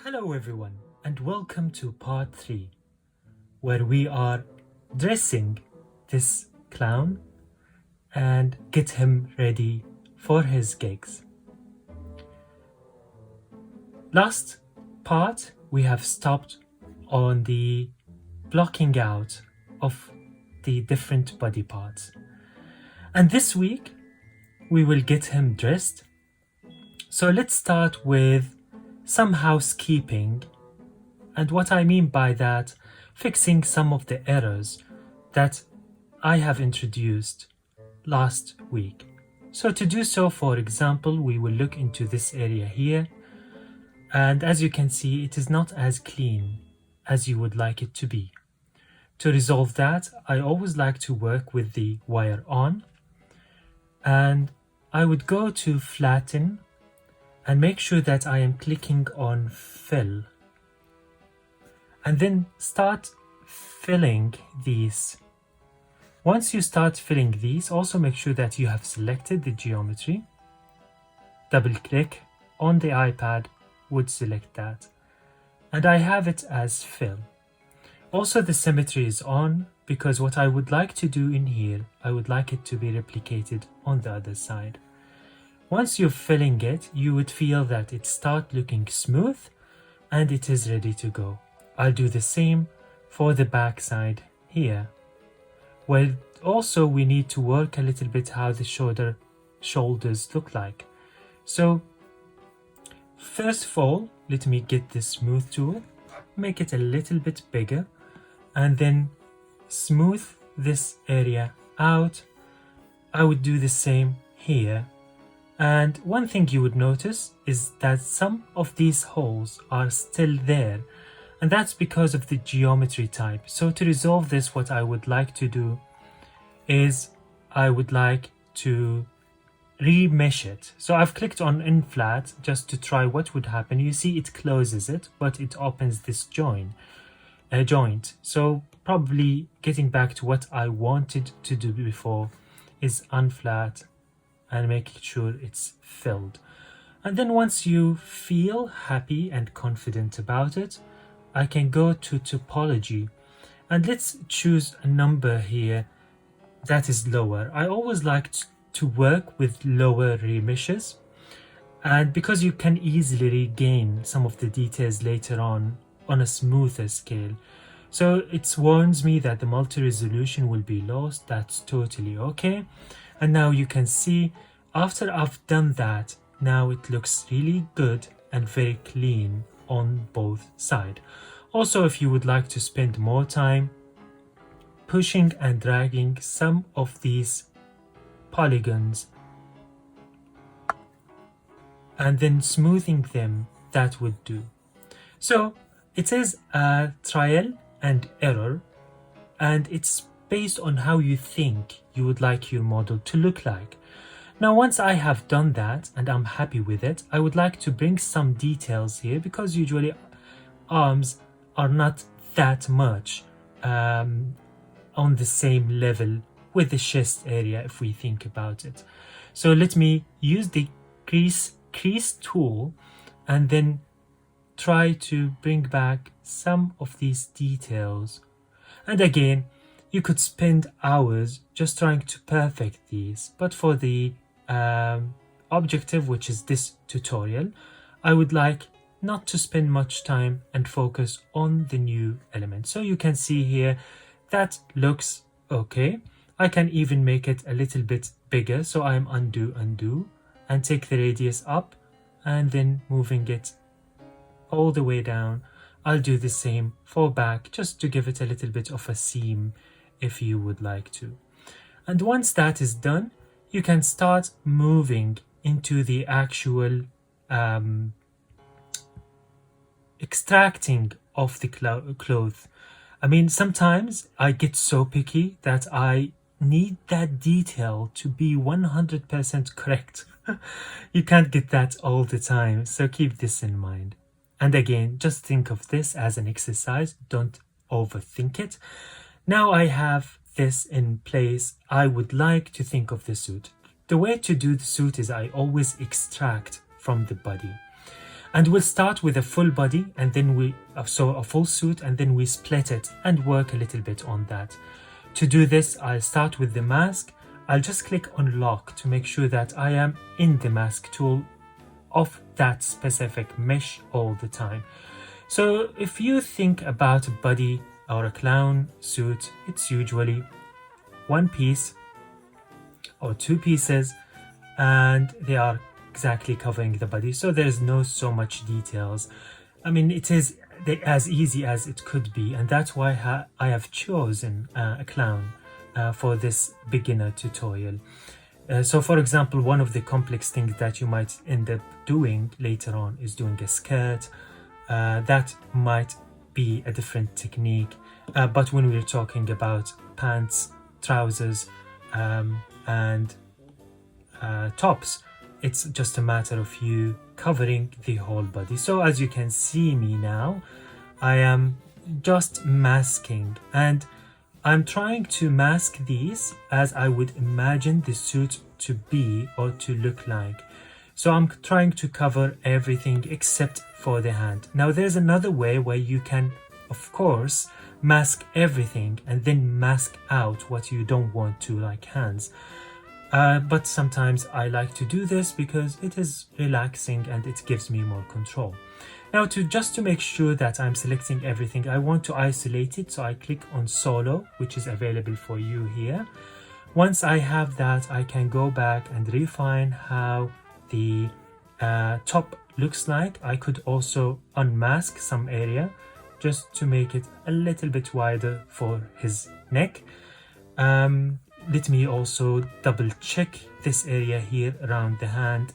Hello everyone and welcome to part 3 where we are dressing this clown and get him ready for his gigs. Last part we have stopped on the blocking out of the different body parts, and this week we will get him dressed. So let's start with some housekeeping, and what I mean by that, fixing some of the errors that I have introduced last week. So to do so, for example, we will look into this area here, and as you can see, it is not as clean as you would like it to be. To resolve that, I always like to work with the wire on, and I would go to flatten and make sure that I am clicking on fill, and then start filling these. Once you start filling these, also make sure that you have selected the geometry. Double click on the iPad would select that, and I have it as fill. Also the symmetry is on, because what I would like to do in here, I would like it to be replicated on the other side. Once you're filling it, you would feel that it start looking smooth and it is ready to go. I'll do the same for the back side here. Well, also we need to work a little bit how the shoulders look like. So first of all, let me get the smooth tool, make it a little bit bigger, and then smooth this area out. I would do the same here. And one thing you would notice is that some of these holes are still there, and that's because of the geometry type. So to resolve this, what I would like to do is I would like to remesh it. So I've clicked on in flat just to try what would happen. You see it closes it, but it opens this joint. So probably getting back to what I wanted to do before is unflat and making sure it's filled. And then once you feel happy and confident about it, I can go to topology, and let's choose a number here that is lower. I always like to work with lower remeshes, and because you can easily regain some of the details later on a smoother scale. So it warns me that the multi-resolution will be lost. That's totally okay. And now you can see after I've done that, now it looks really good and very clean on both sides. Also, if you would like to spend more time pushing and dragging some of these polygons and then smoothing them, that would do. So it is a trial and error, and it's based on how you think you would like your model to look like. Now, once I have done that and I'm happy with it, I would like to bring some details here, because usually arms are not that much on the same level with the chest area if we think about it. So let me use the crease tool and then try to bring back some of these details. And again, you could spend hours just trying to perfect these, but for the objective, which is this tutorial, I would like not to spend much time and focus on the new element. So you can see here that looks okay. I can even make it a little bit bigger, so I'm undo and take the radius up and then moving it all the way down. I'll do the same for back, just to give it a little bit of a seam if you would like to. And once that is done, you can start moving into the actual extracting of the cloth. I mean, sometimes I get so picky that I need that detail to be 100% correct. You can't get that all the time, so keep this in mind. And again, just think of this as an exercise, don't overthink it. Now I have this in place, I would like to think of the suit. The way to do the suit is I always extract from the body. And we'll start with a full body, and then so a full suit, and then we split it and work a little bit on that. To do this, I'll start with the mask. I'll just click on lock to make sure that I am in the mask tool of that specific mesh all the time. So if you think about a body or a clown suit, it's usually one piece or two pieces, and they are exactly covering the body, so there's no so much details. I mean, it is as easy as it could be, and that's why I have chosen a clown for this beginner tutorial. So for example, one of the complex things that you might end up doing later on is doing a skirt. That might be a different technique, but when we're talking about pants, trousers, and tops, it's just a matter of you covering the whole body. So as you can see me now, I am just masking, and I'm trying to mask these as I would imagine the suit to be or to look like. So I'm trying to cover everything except for the hand. Now there's another way where you can, of course, mask everything and then mask out what you don't want to, like hands. But sometimes I like to do this because it is relaxing and it gives me more control. Now just to make sure that I'm selecting everything, I want to isolate it, so I click on solo, which is available for you here. Once I have that, I can go back and refine how the top looks like. I could also unmask some area just to make it a little bit wider for his neck. Let me also double check this area here around the hand,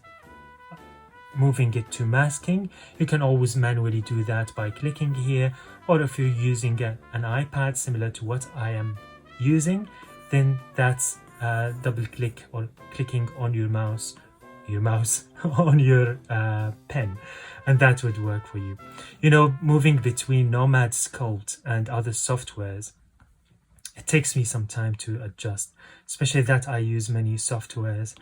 moving it to masking. You can always manually do that by clicking here, or if you're using an iPad similar to what I am using, then that's double click or clicking on your mouse on your pen, and that would work for you. You know, moving between Nomad Sculpt and other softwares, it takes me some time to adjust, especially that I use many softwares,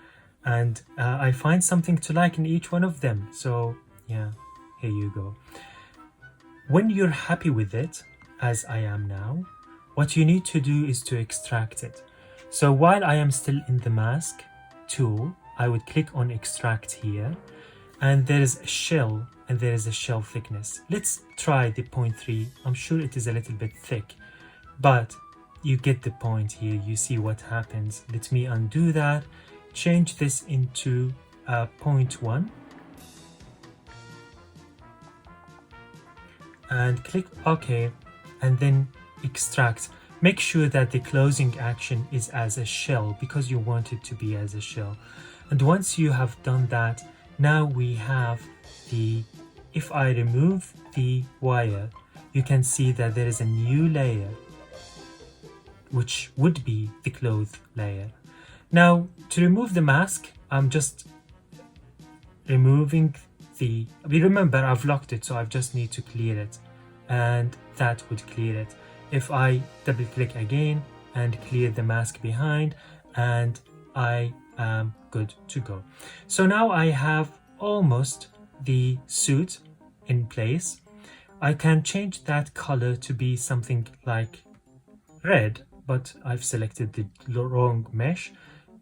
and I find something to like in each one of them. So yeah, here you go. When you're happy with it, as I am now, what you need to do is to extract it. So while I am still in the mask tool, I would click on extract here, and there is a shell and there is a shell thickness. Let's try the 0.3. I'm sure it is a little bit thick, but you get the point here. You see what happens. Let me undo that, change this into 0.1 and click OK, and then extract. Make sure that the closing action is as a shell because you want it to be as a shell. And once you have done that, now we have if I remove the wire, you can see that there is a new layer, which would be the cloth layer. Now to remove the mask, I'm just removing remember I've locked it, so I just need to clear it, and that would clear it. If I double click again and clear the mask behind, and I am good to go. So now I have almost the suit in place. I can change that color to be something like red, but I've selected the wrong mesh,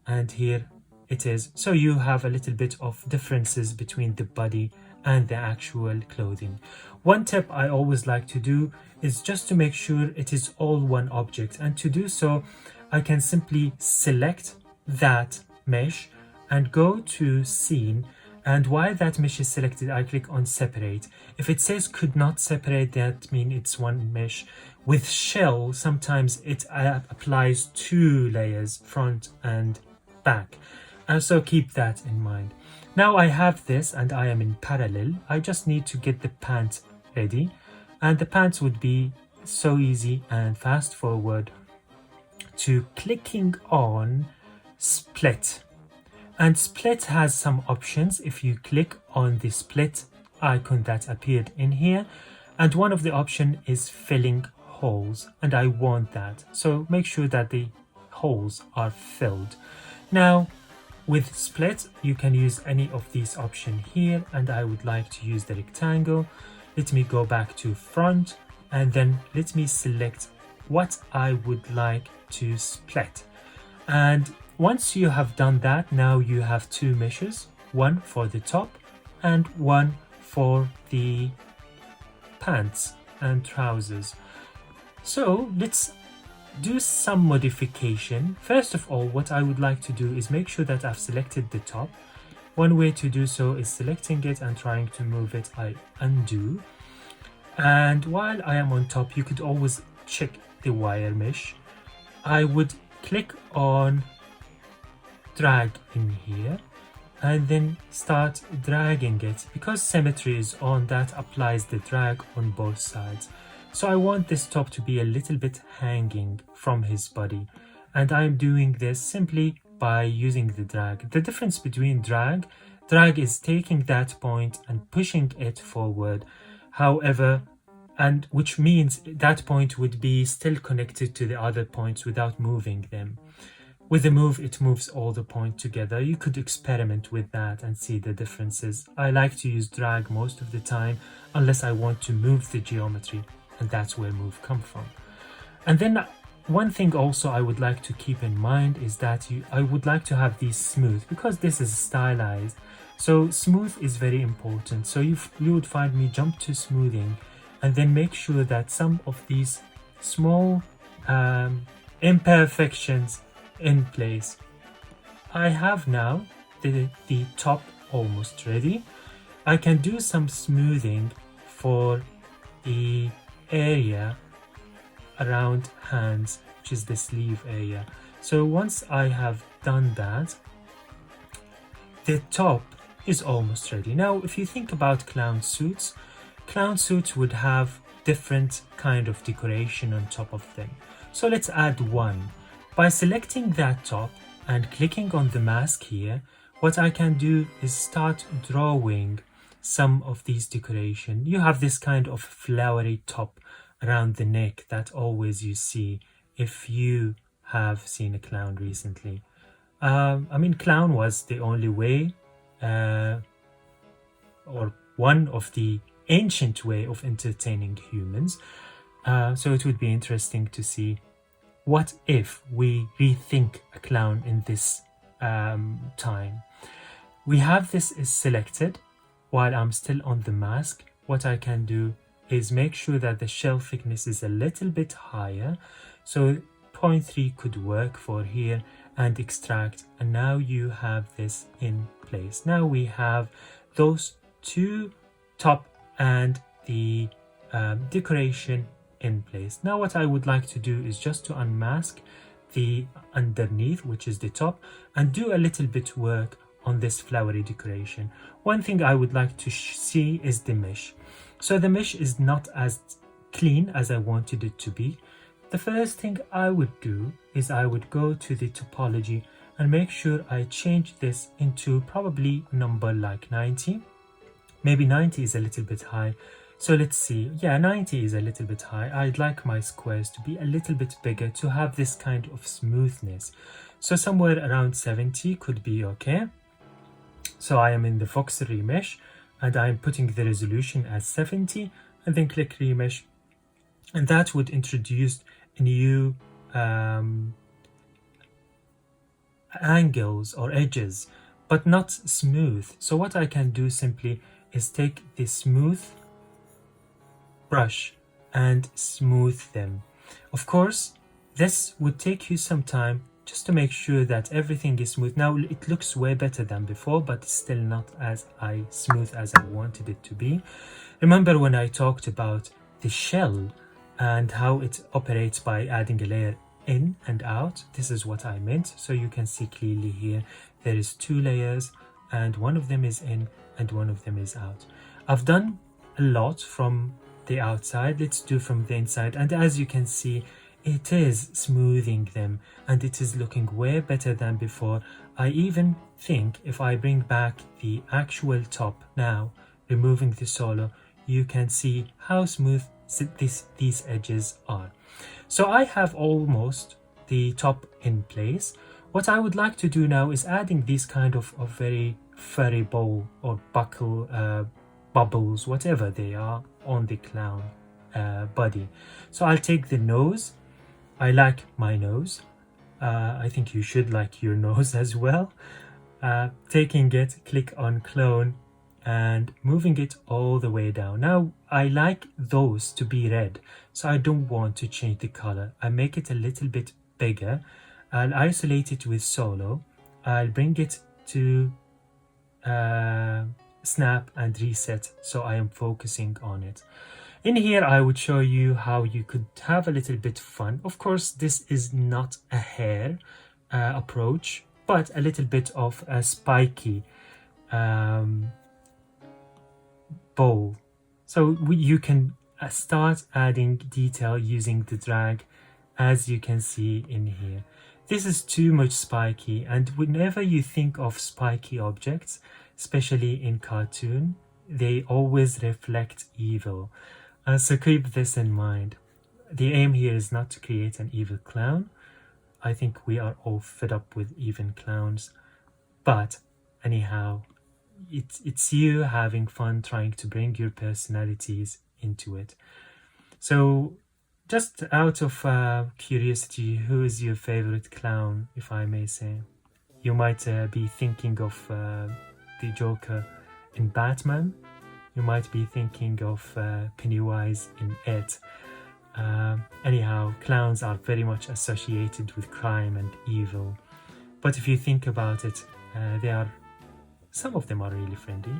and here it is. So you have a little bit of differences between the body and the actual clothing. One tip I always like to do is just to make sure it is all one object, and to do so I can simply select that mesh and go to scene, and while that mesh is selected I click on separate. If it says could not separate, that means it's one mesh. With shell, sometimes it applies two layers, front and back, and so keep that in mind. Now I have this and I am in parallel. I just need to get the pant ready, and the pants would be so easy and fast forward to clicking on split. And split has some options. If you click on the split icon that appeared in here, and one of the options is filling holes, and I want that, so make sure that the holes are filled. Now With split, you can use any of these options here, and I would like to use the rectangle. Let me go back to front, and then let me select what I would like to split. And once you have done that, now you have two meshes, one for the top and one for the pants and trousers. So let's do some modification. First of all, what I would like to do is make sure that I've selected the top. One way to do so is selecting it and trying to move it. I undo, and while I am on top, you could always check the wire mesh. I would click on drag in here and then start dragging it. Because symmetry is on, that applies the drag on both sides. So I want this top to be a little bit hanging from his body, and I'm doing this simply by using the drag. The difference between drag is taking that point and pushing it forward, however, and which means that point would be still connected to the other points without moving them. With the move, it moves all the points together. You could experiment with that and see the differences. I like to use drag most of the time unless I want to move the geometry, and that's where move comes from. And then one thing also I would like to keep in mind is that I would like to have these smooth, because this is stylized. So smooth is very important. So you would find me jump to smoothing and then make sure that some of these small imperfections in place. I have now the top almost ready. I can do some smoothing for the area around hands, which is the sleeve area. So once I have done that, the top is almost ready. Now, if you think about clown suits would have different kind of decoration on top of them. So let's add one. By selecting that top and clicking on the mask here, what I can do is start drawing some of these decoration. You have this kind of flowery top around the neck that always you see if you have seen a clown recently. I mean, clown was the only way or one of the ancient way of entertaining humans. So it would be interesting to see what if we rethink a clown in this time. We have this is selected. While I'm still on the mask, what I can do is make sure that the shell thickness is a little bit higher. So 0.3 could work for here, and extract. And now you have this in place. Now we have those two top and the decoration in place. Now what I would like to do is just to unmask the underneath, which is the top, and do a little bit work on this flowery decoration. One thing I would like to see is the mesh. So the mesh is not as clean as I wanted it to be. The first thing I would do is I would go to the topology and make sure I change this into probably a number like 90. Maybe 90 is a little bit high. So let's see. Yeah, 90 is a little bit high. I'd like my squares to be a little bit bigger to have this kind of smoothness. So somewhere around 70 could be okay. So I am in the Fox remesh and I'm putting the resolution as 70 and then click remesh. And that would introduce new angles or edges, but not smooth. So what I can do simply is take the smooth brush and smooth them. Of course, this would take you some time just to make sure that everything is smooth. Now it looks way better than before, but still not as smooth as I wanted it to be. Remember when I talked about the shell and how it operates by adding a layer in and out? This is what I meant. So you can see clearly here, there is two layers and one of them is in and one of them is out. I've done a lot from the outside. Let's do from the inside. And as you can see, it is smoothing them and it is looking way better than before. I even think if I bring back the actual top now, removing the solo, you can see how smooth these edges are. So I have almost the top in place. What I would like to do now is adding these kind of very furry bowl or buckle bubbles, whatever they are, on the clown body. So I'll take the nose. I like my nose. I think you should like your nose as well. Taking it, click on clone and moving it all the way down. Now I like those to be red, so I don't want to change the color. I make it a little bit bigger. I'll isolate it with solo. I'll bring it to snap and reset, so I am focusing on it. In here I would show you how you could have a little bit fun. Of course, this is not a hair approach, but a little bit of a spiky bowl. So you can start adding detail using the drag, as you can see in here. This is too much spiky, and whenever you think of spiky objects, especially in cartoon, they always reflect evil. So keep this in mind. The aim here is not to create an evil clown. I think we are all fed up with evil clowns. But anyhow, it's you having fun trying to bring your personalities into it. So just out of curiosity, who is your favorite clown, if I may say? You might be thinking of the Joker in Batman. You might be thinking of Pennywise in It. Anyhow, clowns are very much associated with crime and evil. But if you think about it, some of them are really friendly.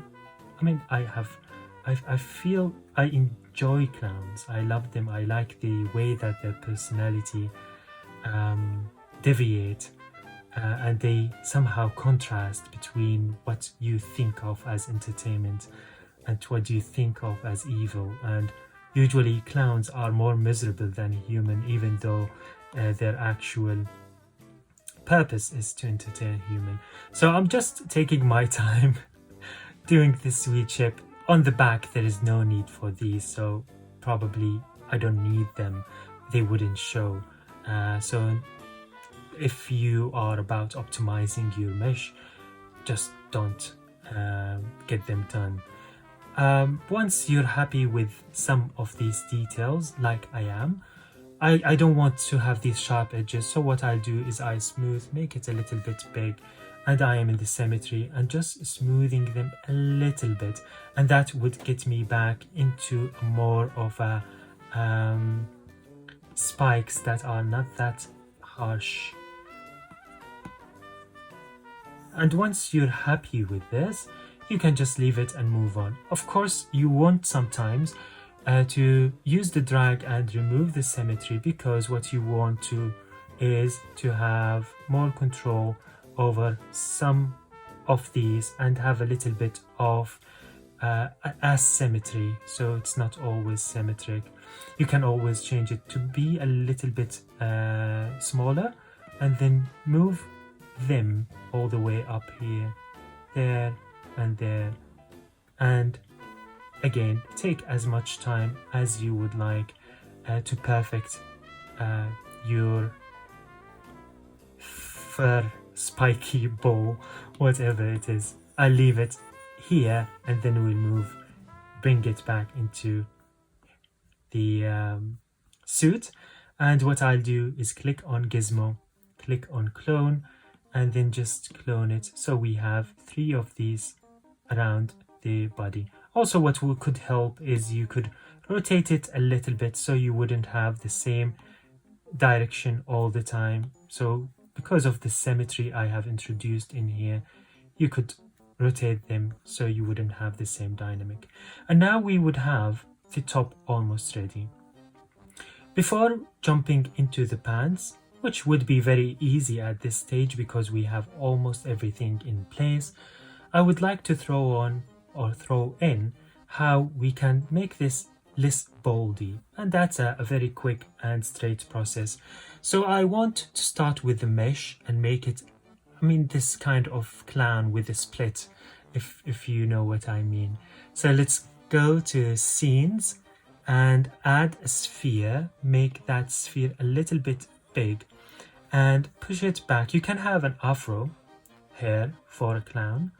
I mean, I feel I enjoy clowns. I love them. I like the way that their personality deviate and they somehow contrast between what you think of as entertainment and what you think of as evil. And usually clowns are more miserable than human, even though their actual purpose is to entertain human. So I'm just taking my time doing this sweet chip. On the back there is no need for these, so probably I don't need them. They wouldn't show. So if you are about optimizing your mesh, just don't get them done. Once you're happy with some of these details, like I am, I don't want to have these sharp edges, so what I'll do is I smooth, make it a little bit big, and I am in the symmetry and just smoothing them a little bit, and that would get me back into more of a spikes that are not that harsh. And once you're happy with this, you can just leave it and move on. Of course, you want sometimes to use the drag and remove the symmetry, because what you want to is to have more control over some of these and have a little bit of asymmetry, so it's not always symmetric. You can always change it to be a little bit smaller and then move them all the way up here, there and there, and again take as much time as you would like to perfect your fur spiky bow, whatever it is. I'll leave it here and then we'll bring it back into the suit. And what I'll do is click on gizmo, click on clone, and then just clone it, so we have 3 of these around the body. Also, what could help is you could rotate it a little bit so you wouldn't have the same direction all the time. So because of the symmetry I have introduced in here, you could rotate them so you wouldn't have the same dynamic. And now we would have the top almost ready. Before jumping into the pants, which would be very easy at this stage because we have almost everything in place, I would like to throw in how we can make this less boldy, and that's a very quick and straight process. So I want to start with the mesh and make it, this kind of clown with a split, if you know what I mean. So let's go to scenes and add a sphere, make that sphere a little bit big, and push it back. You can have an afro hair for a clown.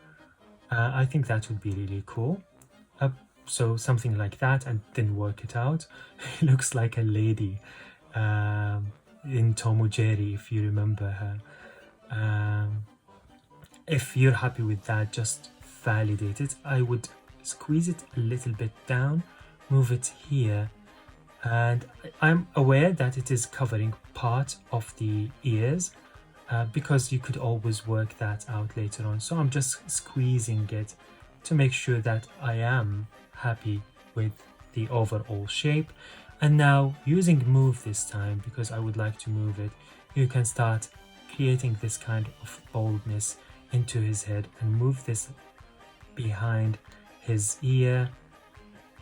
I think that would be really cool. So something like that, and then work it out. It looks like a lady in Tom and Jerry, if you remember her. If you're happy with that, just validate it. I would squeeze it a little bit down, move it here, and I'm aware that it is covering part of the ears, because you could always work that out later on. So I'm just squeezing it to make sure that I am happy with the overall shape. And now using move this time, because I would like to move it, you can start creating this kind of boldness into his head and move this behind his ear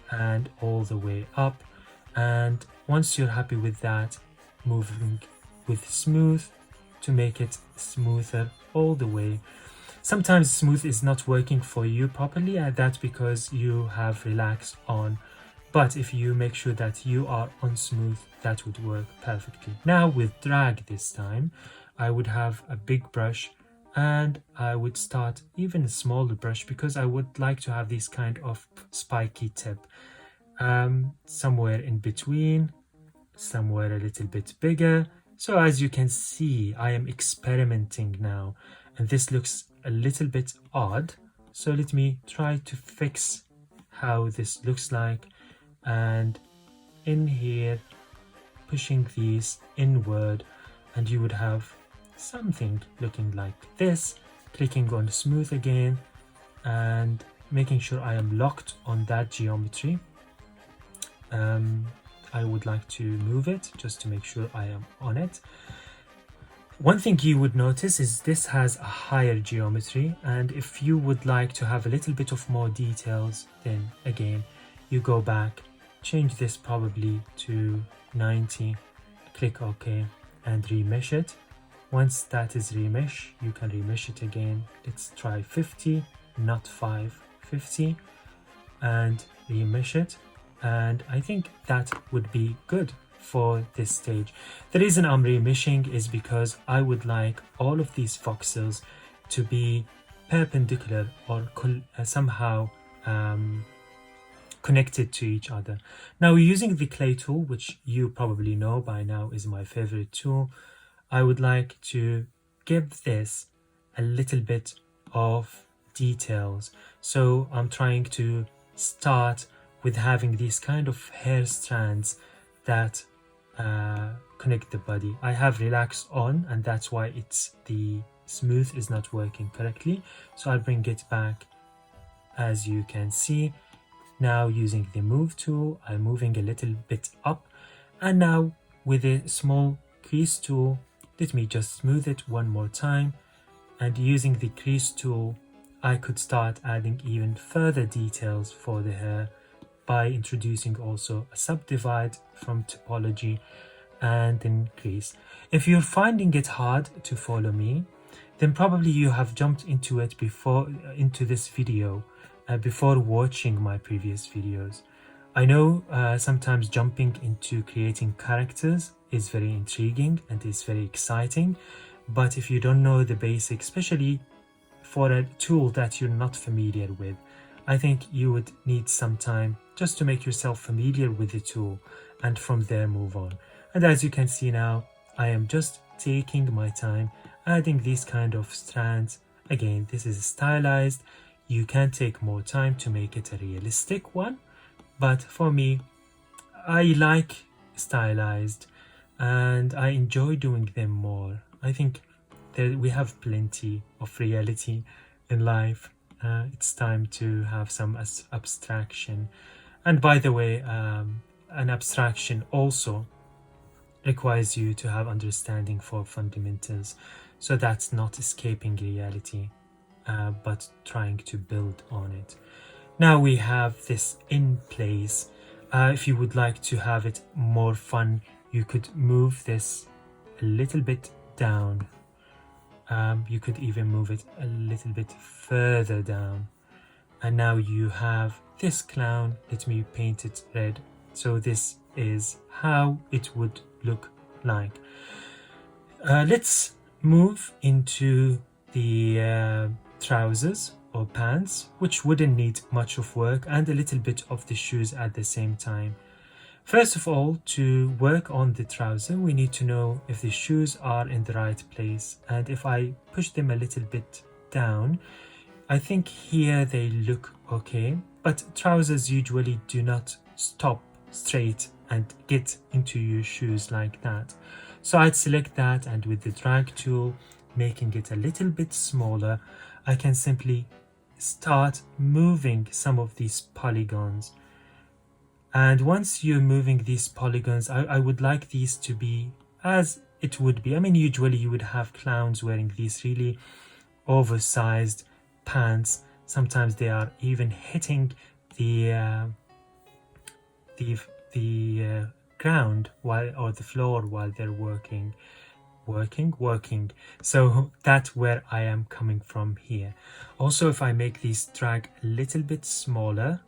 and all the way up. And once you're happy with that, moving with smooth to make it smoother all the way. Sometimes smooth is not working for you properly, and that's because you have relax on. But if you make sure that you are on smooth, that would work perfectly. Now with drag this time, I would have a big brush, and I would start even a smaller brush because I would like to have this kind of spiky tip. Somewhere in between, somewhere a little bit bigger. So as you can see, I am experimenting now, and this looks a little bit odd. So let me try to fix how this looks like. And in here, pushing these inward, and you would have something looking like this. Clicking on smooth again and making sure I am locked on that geometry. I would like to move it just to make sure I am on it. One thing you would notice is this has a higher geometry, and if you would like to have a little bit of more details, then again you go back, change this probably to 90, click OK and remesh it. Once that is remesh, you can remesh it again. Let's try 50, not 5, 50, and remesh it. And I think that would be good for this stage. The reason I'm remeshing is because I would like all of these voxels to be perpendicular or somehow connected to each other. Now, using the clay tool, which you probably know by now is my favorite tool, I would like to give this a little bit of details. So I'm trying to start with having these kind of hair strands that connect the body. I have relax on, and that's why the smooth is not working correctly. So I'll bring it back, as you can see. Now using the move tool, I'm moving a little bit up, and now with a small crease tool, let me just smooth it one more time. And using the crease tool, I could start adding even further details for the hair by introducing also a subdivide from topology and then crease. If you're finding it hard to follow me, then probably you have jumped into it into this video before watching my previous videos. I know sometimes jumping into creating characters is very intriguing and is very exciting, but if you don't know the basics, especially for a tool that you're not familiar with, I think you would need some time just to make yourself familiar with the tool, and from there move on. And as you can see now, I am just taking my time adding these kind of strands. Again, this is stylized. You can take more time to make it a realistic one, but for me, I like stylized and I enjoy doing them more. I think that we have plenty of reality in life. It's time to have some abstraction. And by the way, an abstraction also requires you to have understanding for fundamentals. So that's not escaping reality, but trying to build on it. Now we have this in place. If you would like to have it more fun, you could move this a little bit down. You could even move it a little bit further down. And now you have this clown. Let me paint it red. So this is how it would look like. Let's move into the trousers or pants, which wouldn't need much of work, and a little bit of the shoes at the same time. First of all, to work on the trouser, we need to know if the shoes are in the right place. And if I push them a little bit down, I think here they look okay, but trousers usually do not stop straight and get into your shoes like that. So I'd select that, and with the drag tool, making it a little bit smaller, I can simply start moving some of these polygons. And once you're moving these polygons, I would like these to be as it would be. I mean, usually you would have clowns wearing these really oversized pants. Sometimes they are even hitting the ground or the floor while they're working. So that's where I am coming from here. Also, if I make these drag a little bit smaller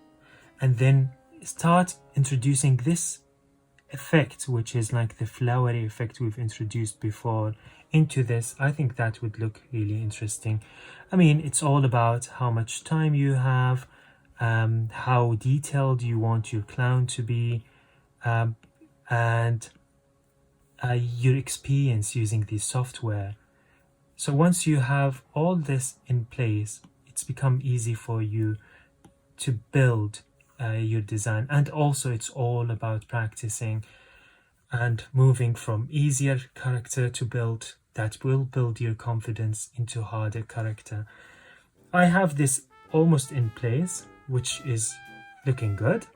and then start introducing this effect, which is like the flowery effect we've introduced before, into this, I think that would look really interesting. I mean, it's all about how much time you have, how detailed you want your clown to be, and your experience using the software. So once you have all this in place, it's become easy for you to build your design. And also it's all about practicing and moving from easier character to build that will build your confidence into harder character. I have this almost in place, which is looking good.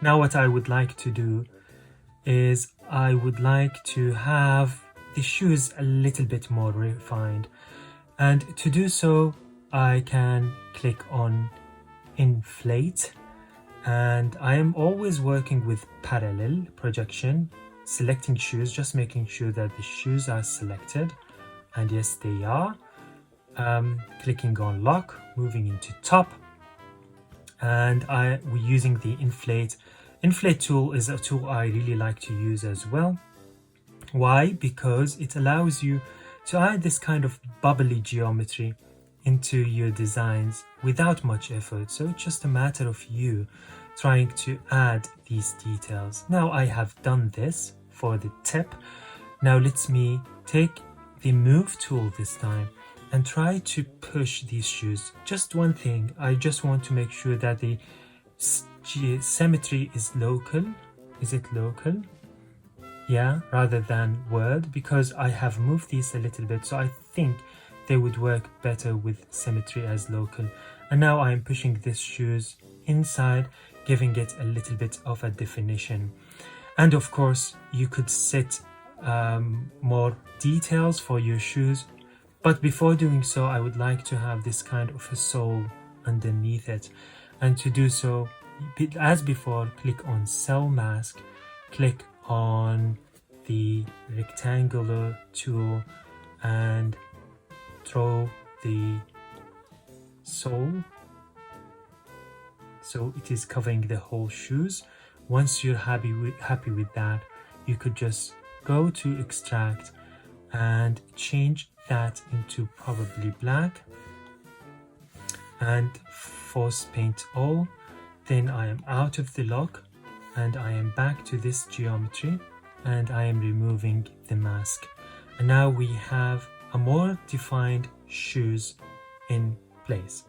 Now what I would like to do is I would like to have the shoes a little bit more refined, and to do so I can click on inflate, and I am always working with parallel projection, selecting shoes, just making sure that the shoes are selected, and yes they are. Clicking on lock, moving into top, and we're using the inflate tool. Is a tool I really like to use as well. Why? Because it allows you to add this kind of bubbly geometry into your designs without much effort. So it's just a matter of you trying to add these details. Now I have done this for the tip. Now let me take the move tool this time and try to push these shoes. Just one thing, I just want to make sure that the symmetry is local. Is it local? Yeah, rather than word, because I have moved these a little bit, so I think they would work better with symmetry as local. And now I'm pushing these shoes inside, giving it a little bit of a definition. And of course you could set more details for your shoes, but before doing so I would like to have this kind of a sole underneath it. And to do so, as before, click on cell mask, click on the rectangular tool and throw the sole so it is covering the whole shoes. Once you're happy with that, you could just go to extract and change that into probably black and force paint all. Then I am out of the lock and I am back to this geometry and I am removing the mask, and now we have a more defined shoes in place.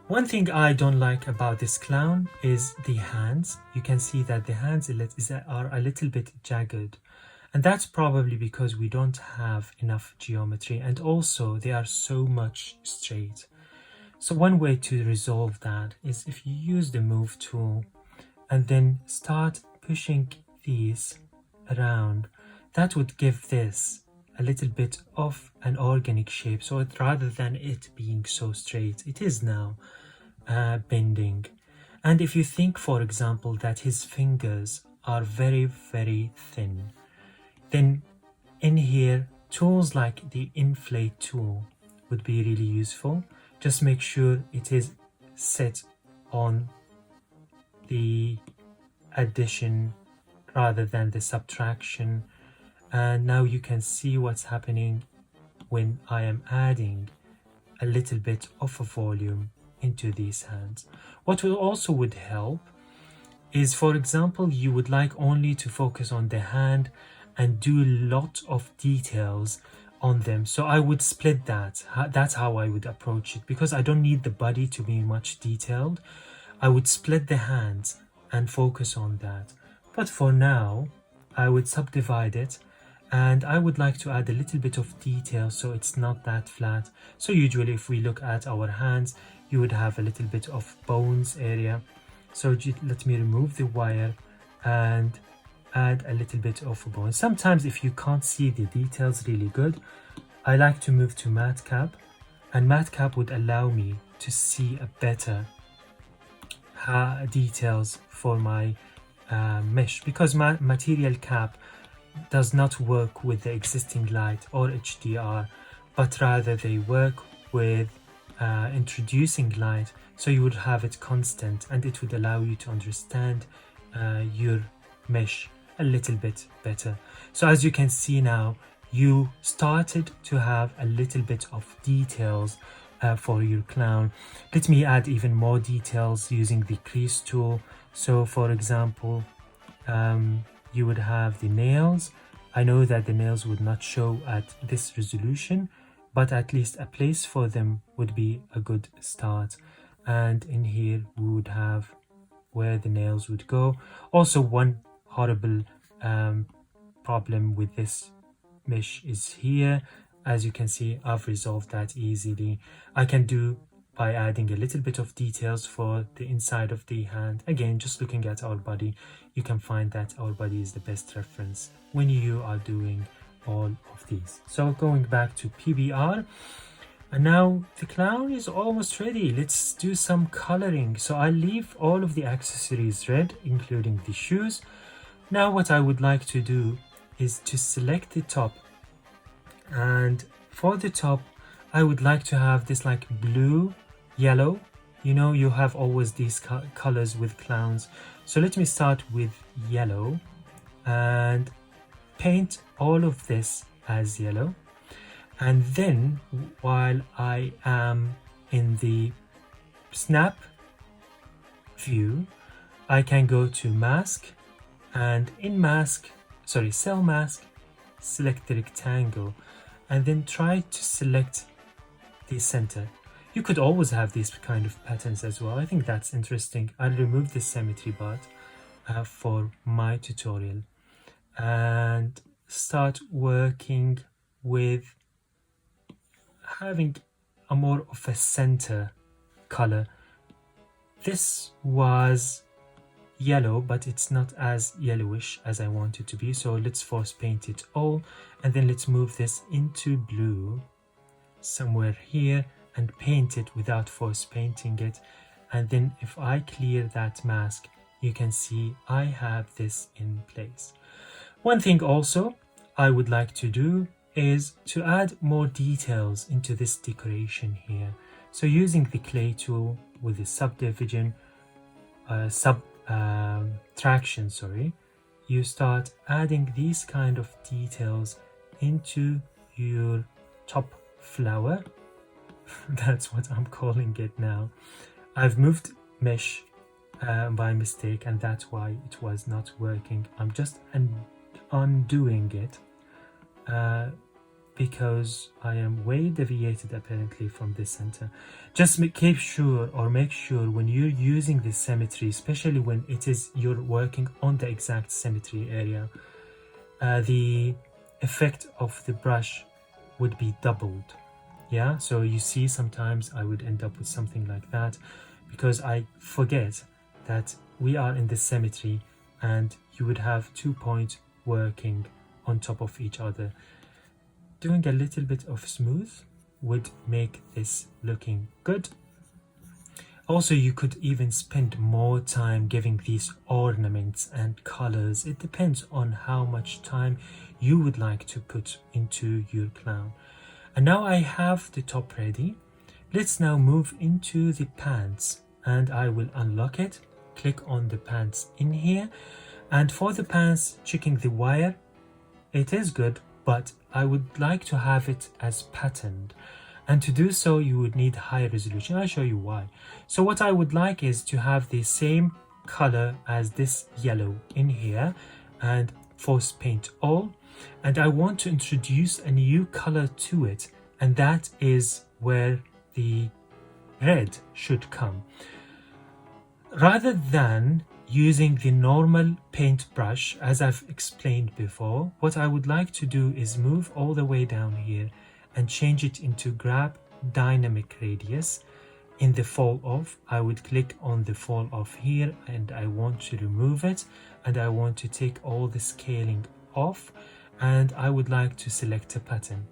One thing I don't like about this clown is the hands. You can see that the hands are a little bit jagged, and that's probably because we don't have enough geometry, and also they are so much straight. So one way to resolve that is if you use the move tool and then start pushing these around, that would give this a little bit of an organic shape. So rather than it being so straight, it is now bending. And if you think, for example, that his fingers are very, very thin, then in here, tools like the inflate tool would be really useful. Just make sure it is set on the addition rather than the subtraction, And now you can see what's happening when I am adding a little bit of a volume into these hands. What will also would help is, for example, you would like only to focus on the hand and do a lot of details on them. So I would split that. That's how I would approach it, because I don't need the body to be much detailed. I would split the hands and focus on that. But for now, I would subdivide it, and I would like to add a little bit of detail so it's not that flat. So usually if we look at our hands, you would have a little bit of bones area. So let me remove the wire and add a little bit of a bone. Sometimes if you can't see the details really good, I like to move to matte cap, and matte cap would allow me to see a better details for my mesh, because my material cap does not work with the existing light or HDR, but rather they work with introducing light, so you would have it constant and it would allow you to understand your mesh a little bit better. So as you can see now, you started to have a little bit of details for your clown. Let me add even more details using the crease tool. So for example, you would have the nails. I know that the nails would not show at this resolution, but at least a place for them would be a good start. And in here we would have where the nails would go. Also, one horrible problem with this mesh is here. As you can see, I've resolved that easily. I can do by adding a little bit of details for the inside of the hand. Again, just looking at our body, you can find that our body is the best reference when you are doing all of these. So going back to PBR, and now the clown is almost ready. Let's do some coloring. So I leave all of the accessories red, including the shoes. Now what I would like to do is to select the top, and for the top I would like to have this like blue, yellow. You know, you have always these colors with clowns. So let me start with yellow and paint all of this as yellow. And then while I am in the snap view, I can go to mask, and in mask, cell mask, select the rectangle and then try to select the center. You could always have these kind of patterns as well. I think that's interesting. I'll remove the symmetry bar for my tutorial and start working with having a more of a center color. This was yellow, but it's not as yellowish as I want it to be, so let's force paint it all, and then let's move this into blue somewhere here and paint it without force painting it. And then if I clear that mask, you can see I have this in place. One thing also I would like to do is to add more details into this decoration here. So using the clay tool with the subdivision, traction, you start adding these kind of details into your top flower. That's what I'm calling it now. I've moved mesh by mistake, and that's why it was not working. I'm just undoing it because I am way deviated apparently from the center. Just make sure when you're using the symmetry, especially when you're working on the exact symmetry area, the effect of the brush would be doubled. Yeah, so you see sometimes I would end up with something like that because I forget that we are in the symmetry and you would have 2 points working on top of each other. Doing a little bit of smooth would make this looking good. Also, you could even spend more time giving these ornaments and colors. It depends on how much time you would like to put into your clown. And now I have the top ready. Let's now move into the pants, and I will unlock it. Click on the pants in here, and for the pants, checking the wire it is good, but I would like to have it as patterned. And to do so, you would need high resolution. I'll show you why. So what I would like is to have the same color as this yellow in here and force paint all. And I want to introduce a new color to it. And that is where the red should come. Rather than using the normal paintbrush, as I've explained before, what I would like to do is move all the way down here and change it into grab dynamic radius. In the fall off, I would click on the fall off here and I want to remove it, and I want to take all the scaling off, and I would like to select a pattern.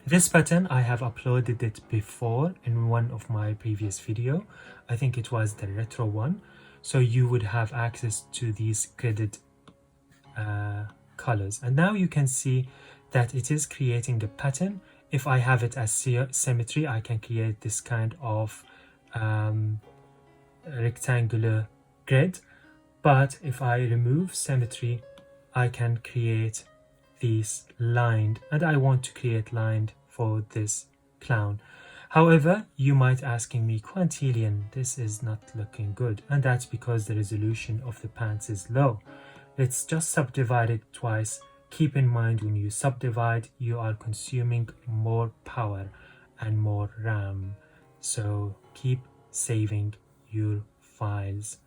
This pattern, I have uploaded it before in one of my previous video. I think it was the retro one. So you would have access to these gridded colors. And now you can see that it is creating a pattern. If I have it as symmetry, I can create this kind of rectangular grid. But if I remove symmetry, I can create these lined, and I want to create lined for this clown. However, you might asking me, Quintilian, this is not looking good, and that's because the resolution of the pants is low. Let's just subdivide it twice. Keep in mind, when you subdivide, you are consuming more power and more RAM. So keep saving your files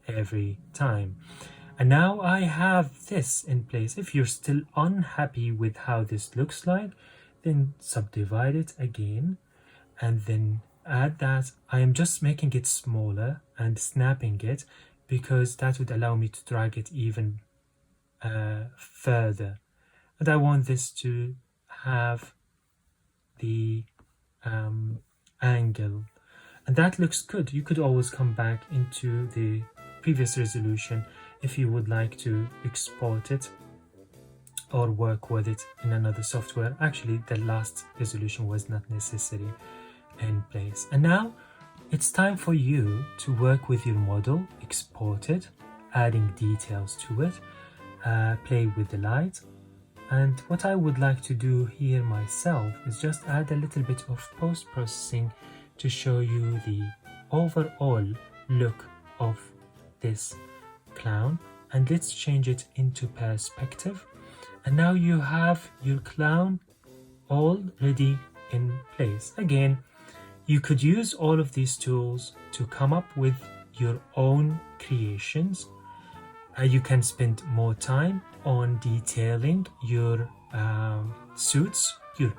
every time. And now I have this in place. If you're still unhappy with how this looks like, then subdivide it again and then add that. I am just making it smaller and snapping it because that would allow me to drag it even further. And I want this to have the angle, and that looks good. You could always come back into the previous resolution if you would like to export it or work with it in another software. Actually, the last resolution was not necessary in place. And now it's time for you to work with your model, export it, adding details to it, play with the light. And what I would like to do here myself is just add a little bit of post-processing to show you the overall look of this clown. And let's change it into perspective. And now you have your clown already in place. Again, you could use all of these tools to come up with your own creations. You can spend more time on detailing your suits, your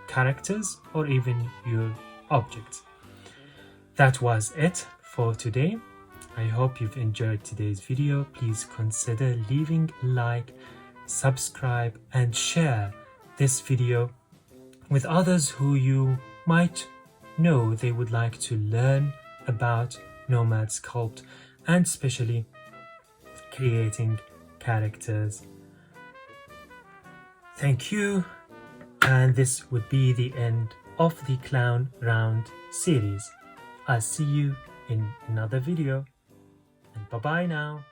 characters, or even your objects. That was it for today. I hope you've enjoyed today's video. Please consider leaving a like, subscribe, and share this video with others who you might know they would like to learn about Nomad Sculpt, and especially creating characters. Thank you, and this would be the end of the Clown Round series. I'll see you in another video, and bye bye now.